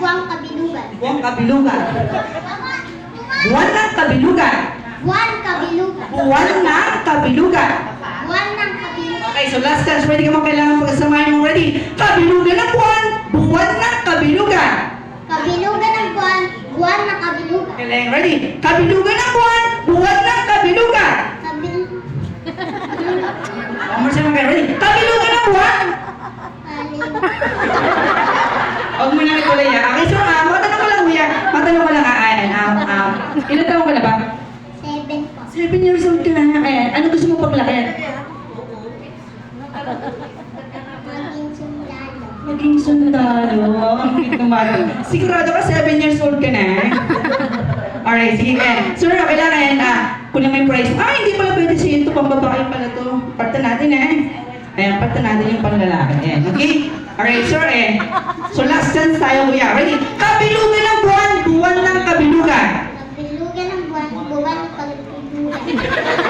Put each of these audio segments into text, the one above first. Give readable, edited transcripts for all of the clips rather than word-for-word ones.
Buwang kabilugan. Buwang kabilugan. Buwan ng kabilugan. Buwan kabilugan. Buwan ng kabilugan. Buwan ng kabilugan. Okay, so last chance. Pwede ka mo kailangan pagkasamahin mo. Ready? Kabilugan ng buwan. Buwan ng kabilugan. Kabilugan ng buwan. Buwan ng kabilugan. Okay, ready? Kabilugan ng buwan. Buwan ng kabilugan. One more time, okay, ready? Kabilugan ng buwan. Huwag mo na nagkulay yan. Okay, so matanong ko lang kuya. Matanong ko lang ayan. Ilan taon ka na ba? 7 po. 7 years old ka na. Ayan. Ano gusto mo paglaki? Maging sundalo. Maging sundalo. Ang cute naman. Sigurado ka 7 years old ka na? Alright, sige. Sir, okay lang kunin mo yung prize. Hindi pala pwede siya ito. Pambabae pala to. Parta natin Ayan, parta natin yung panglalaki. Ayan, okay? Alright, sir So last chance tayo kuya. Ready? Kabilugan ng buwan. Buwan ng kabilugan. Kabilugan ng buwan. Buwan ng kabilugan.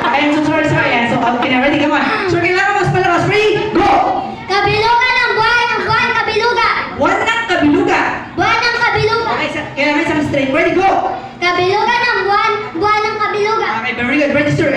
Ayan, so sorry. So okay na. Ready? Come on. So kailangan mas palakas. Ready? Go! Kabilugan ng buwan. Ng buwan kabilugan. Buwan ng kabilugan. Buwan ng kabilugan. Okay, kailangan isang straight. Ready? Go! Kabilugan ng buwan. Buwan ng kabilugan. Okay, very good. Ready, sir?